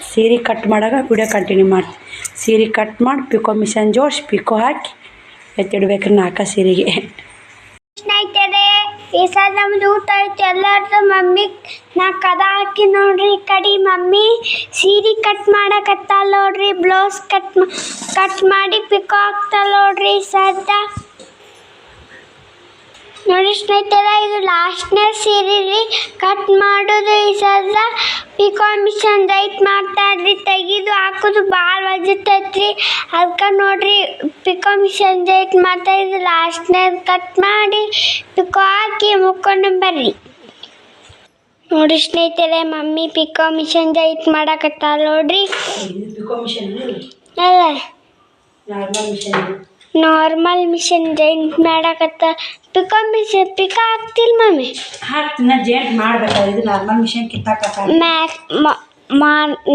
ಸೀರೆ ಕಟ್ ಮಾಡಾಗ ವಿಡಿಯೋ ಕಂಟಿನ್ಯೂ ಮಾಡ್ತೀನಿ. ಸೀರೆ ಕಟ್ ಮಾಡಿ ಪಿಕೋ ಮಿಷನ್ ಜೋಡಿಸಿ ಪಿಕೋ ಹಾಕಿ ಎತ್ತಿಡ್ಬೇಕ್ರಿ 4 ಸೀರೆಗೆ. ಸ್ನೇಹಿತರೆ ಈ ಸಲ ನಮ್ದು ಊಟ ಐತೆ ಎಲ್ಲರದು. ಮಮ್ಮಿ ನಾ ಕದ ಹಾಕಿ ನೋಡ್ರಿ. ಕಡಿ ಮಮ್ಮಿ ಸೀರೆ ಕಟ್ ಮಾಡಕತ್ತಾಳ ನೋಡ್ರಿ. ಬ್ಲೌಸ್ ಕಟ್ ಮಾಡಿ ಪಿಕೋ ಹಾಕ್ತಾಳ ನೋಡ್ರಿ. ಸದ್ದ ನೋಡಿ ಸ್ನೇಹಿತರೆ ಇದು ಲಾಸ್ಟ್ನೇ ಸೀರೆ ರೀ ಕಟ್ ಮಾಡೋದು. ಈ ಸಲ ಪಿಕೋ ಮಿಷನ್ ರೈಟ್ ಮಾಡ್ತಾರ್ರಿ. ತೆಗಿದು ಹಾಕೋದು ಭಾಳ ವಜತೈತ್ರಿ. ಅದಕ್ಕೆ ನೋಡ್ರಿ ಪಿಕೋ ಮಿಷನ್ ರೈಟ್ ಮಾಡ್ತಾ. ಇದು ಲಾಸ್ಟ್ನೇ ಕಟ್ ಮಾಡಿ ಪಿಕೋ ಹಾಕಿ ಮುಕ್ಕೊಂಡು ಬರ್ರಿ. ನೋಡಿ ಸ್ನೇಹಿತರೆ ಮಮ್ಮಿ ಪಿಕೋ ಮಿಷನ್ ರೈಟ್ ಮಾಡಕತ್ತಾಳ ನೋಡ್ರಿ. ಅಲ್ಲ ನಾರ್ಮಲ್ ಮಿಷನ್ ಜೈಂಟ್ ಮಾಡಕತ್ತ. ಪಿಕೋ ಮಿಷನ್ ಪಿಕೋ ಹಾಕ್ತಿಲ್ಲ ಮಮ್ಮಿ. ಹಾಕ್ತಿನ ಜೈಂಟ್ ಮಾಡ್ಬೇಕಾದ್ರೆ ಇದು ನಾರ್ಮಲ್ ಮಿಷನ್ ಕಿತ್ತಾಕತ್ತ.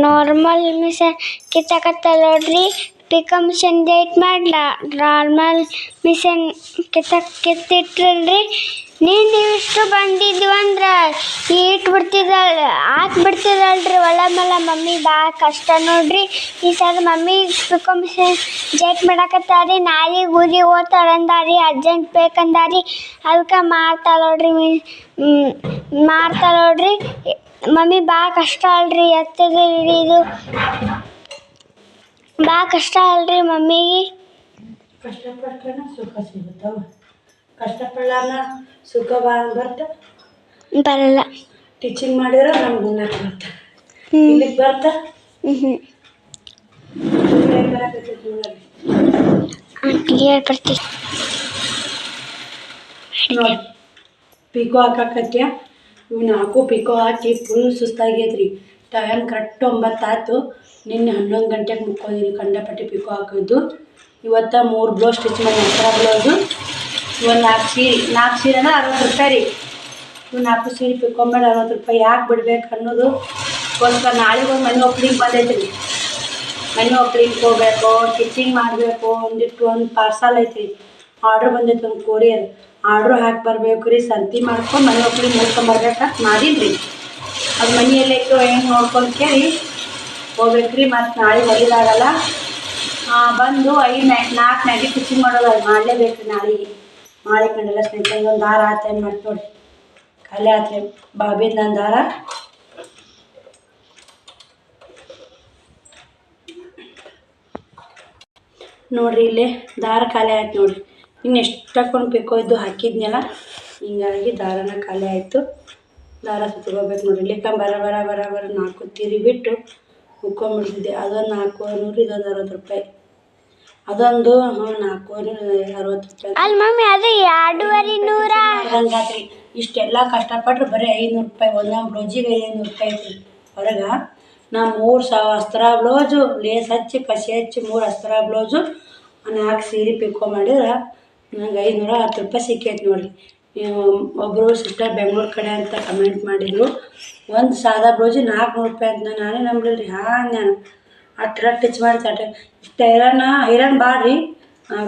ನಾರ್ಮಲ್ ಮಿಷನ್ ಕಿತ್ತಾಕತ್ತ ನೋಡ್ರಿ. ಪಿಕೋ ಮಿಷನ್ ಜೈಂಟ್ ಮಾಡಲ ನಾರ್ಮಲ್ ಮಿಷನ್ ಕಿತ್ತಿಟ್ರಲ್ರಿ. ನೀವಿಷ್ಟು ಬಂದಿದ್ವು ಅಂದ್ರೆ ಇಟ್ಬಿಡ್ತಿದ್ದಳು ಹಾಕ್ಬಿಡ್ತಿದ್ದಳ್ರಿ ಒಳ ಮೇಲೆ. ಮಮ್ಮಿ ಭಾಳ ಕಷ್ಟ ನೋಡ್ರಿ. ಈ ಸಲ ಮಮ್ಮಿ ಪಿಕೋ ಮಿಷನ್ ಜೈಟ್ ಮಾಡಕತ್ತಾರಿ. ನಾಳೆ ಊರಿಗೆ ಹೋಗ್ತಾಳಂದಾರಿ. ಅರ್ಜೆಂಟ್ ಬೇಕಂದಾರಿ. ಅದಕ್ಕೆ ಮಾಡ್ತಾಳೆ ನೋಡ್ರಿ. ಮಮ್ಮಿ ಭಾಳ ಕಷ್ಟ ಅಲ್ರಿ. ಎತ್ತಗೆ ಹಿಡಿದು ಭಾಳ ಕಷ್ಟ ಅಲ್ರಿ ಮಮ್ಮಿಗೆ. ಕಷ್ಟಪಟ್ಟರೆ ಸುಖ ಸಿಗುತ್ತವ. ಕಷ್ಟಪಡಲಾರ ಸುಖ ಬರಲ್ಲ. ಟೀಚಿಂಗ್ ಮಾಡಿದ್ರೆ ನಮ್ಗೆ ಉಣ್ಣಕ್ಕೆ ಬರ್ತಾ ಇಲ್ಲಿಗೆ ಬರ್ತಾ ಕ್ಲಿಯರ್ ಬರ್ತೀವಿ ನೋಡಿ. ಪಿಕೋ ಹಾಕಕತ್ಯ ಇವು 4 ಪಿಕೋ ಹಾಕಿ ಫುಲ್ ಸುಸ್ತಾಗೈತ್ರಿ. ಟೈಮ್ ಕರೆಕ್ಟ್ 9 ಆಯ್ತು. ನಿನ್ನೆ 11 ಗಂಟೆಗೆ ಮುಕ್ಕೊಂಡಿನಿ ಕಂಡಪಟ್ಟಿ ಪಿಕೋ ಹಾಕಿದ್ದು. ಇವತ್ತು 3 ಬ್ಲೌಸ್ ಸ್ಟಿಚ್ ಮಾಡಿ ನಂತರ ಬ್ಲೌಸು ಇವಾಗ 4 ಸೀರೆ ಅಂದ್ರೆ 60 ರೂಪಾಯಿ ರೀ. ಇವು 4 ಸೀರೆ ಪಿಕೋ ಮಾಡಿ 60 ರೂಪಾಯಿ ಯಾಕೆ ಬಿಡ್ಬೇಕು ಅನ್ನೋದು ಗೋಸ್ಕರ ನಾಳೆಗೆ ಒಂದು ಮನೆ ಓಪನಿಂಗ್ ಬಂದೈತಿ ರೀ. ಮನೆ ಓಪನಿಂಗ್ ಹೋಗ್ಬೇಕು, ಸ್ಟಿಚಿಂಗ್ ಮಾಡಬೇಕು, ಒಂದು ಪಾರ್ಸಲ್ ಐತಿ, ಆರ್ಡ್ರ್ ಬಂದೈತಿ, ಒಂದು ಕೊರಿಯರ್ ಆರ್ಡ್ರ್ ಹಾಕಿ ಬರಬೇಕು ರೀ. ಸಂತಿ ಮಾಡ್ಕೊಂಡು ಮನೆ ಓಪನಿಂಗ್ ಮುಗ್ಸ್ಕೊಂಬರ್ಬೇಕಂತ ಮಾಡೀನಿ ರೀ. ಅದು ಮನೆಯಲ್ಲೈತು ಹೆಂಗೆ ನೋಡ್ಕೊಂಡು ಕೇಳಿ ಹೋಗ್ಬೇಕು ರೀ. ಮತ್ತು ನಾಳೆ ಹೊಲಿದಾಗಲ್ಲ ಬಂದು 4 ನೈಟಿ ಸ್ಟಿಚಿಂಗ್ ಮಾಡೋದು ಅದು ಮಾಡಲೇಬೇಕು ರೀ. ನಾಳೆ ಕಂಡೆಲ್ಲ ಸ್ನೇಹಿತರೆ ಒಂದು ದಾರ ಆತ ಏನು ಮಾಡಿ ನೋಡಿ ಖಾಲಿ ಆತ್ರಿ ಬಾಬಿದ ನನ್ನ ದಾರ. ನೋಡಿರಿ ಇಲ್ಲೇ ದಾರ ಖಾಲಿ ಆಯ್ತು ನೋಡಿರಿ. ಇನ್ನು ಎಷ್ಟು ಹಾಕೊಂಡು ಪಿಕೋ ಇದ್ದು ಹಾಕಿದ್ನಲ್ಲ, ಹಿಂಗಾಗಿ ದಾರನ ಖಾಲಿ ಆಯಿತು. ದಾರ ಸುತ್ಕೋಬೇಕು ನೋಡಿರಿ. ಇಲ್ಲಿಕ ಬರ 4 ತಿರಿ ಬಿಟ್ಟು ಮುಕ್ಕೊಂಬಿಡ್ತಿದ್ದೆ. ಅದೊಂದು 400, ಇದೊಂದು 60 ರೂಪಾಯಿ. ಅದೊಂದು 460 ರೂಪಾಯಿ. ಅಲ್ಲಿ ಮಮ್ಮಿ ಅದು 2,200 ಹಂಗಾತ್ರಿ. ಇಷ್ಟೆಲ್ಲ ಕಷ್ಟಪಟ್ರೆ ಬರೀ 500 ರೂಪಾಯಿ. ಒಂದೊಂದು ಬ್ಲೌಜಿಗೆ 500 ರೂಪಾಯಿ ಐತ್ರಿ ಹೊರಗೆ. ನಾ 3 ಅಸ್ತ್ರ ಬ್ಲೌಸು ಲೇಸ್ ಹಚ್ಚಿ ಕಸಿ ಹಚ್ಚಿ 3 ಅಸ್ತ್ರ ಬ್ಲೌಸು 4 ಸೀರೆ ಪಿಕೋ ಮಾಡಿದ್ರೆ ನಂಗೆ 510 ರೂಪಾಯಿ ಸಿಕ್ಕೈತೆ ನೋಡಿರಿ. ಒಬ್ಬರು ಸಿಸ್ಟರ್ ಬೆಂಗ್ಳೂರು ಕಡೆ ಅಂತ ಕಮೆಂಟ್ ಮಾಡಿದರು. ಒಂದು ಸಾದಾ ಬ್ಲೌಜಿ 400 ರೂಪಾಯಿ ಅಂತ. ನಾನೇ ನಂಬಲಿಲ್ಲ ರೀ. ನಾನು ಅಟ್ರ ಟಿಚ್ ಮಾಡಿ ಇಷ್ಟು ಐರನ್ ಬಾಡ್ರಿ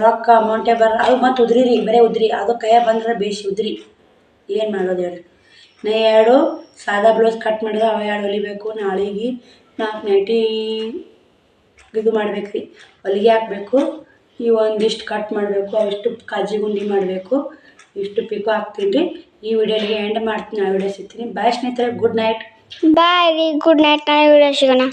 ರೊಕ್ಕ ಅಮೌಂಟೇ ಬರಲ್ಲ. ಅದು ಮತ್ತು ಉದ್ರಿ ರೀ, ಬರೀ ಉದ್ರಿ. ಅದು ಕೈಯಾಗ ಬಂದ್ರೆ ಬೇಸಿ ಉದ್ರಿ. ಏನು ಮಾಡೋದು ಹೇಳಿ. ನಾ 2 ಸಾದಾ ಬ್ಲೌಸ್ ಕಟ್ ಮಾಡಿದ್ರೆ ಅವ 2 ಹೊಲಿಬೇಕು. ನಾಳೆಗೆ 4 ನೈಟಿ ಇದು ಮಾಡ್ಬೇಕು ರೀ, ಹೊಲಿಗೆ ಹಾಕಬೇಕು. ಒಂದಿಷ್ಟು ಕಟ್ ಮಾಡಬೇಕು, ಅವಿಷ್ಟು ಕಾಜಿ ಗುಂಡಿ ಮಾಡಬೇಕು, ಇಷ್ಟು ಪಿಕೋ ಹಾಕ್ತೀನಿ ರೀ. ಈ ವಿಡಿಯೋಗೆ ಎಂಡ್ ಮಾಡ್ತೀನಿ. ಆ ವಿಡಿಯೋ ಸಿಗ್ತೀನಿ. ಬಾಯ್ ಸ್ನೇಹಿತರೆ, ಗುಡ್ ನೈಟ್. ಬಾಯ್ ರೀ, ಗುಡ್ ನೈಟ್. ನಾಳೆ ವಿಡಿಯೋ ಸಿಗೋಣ.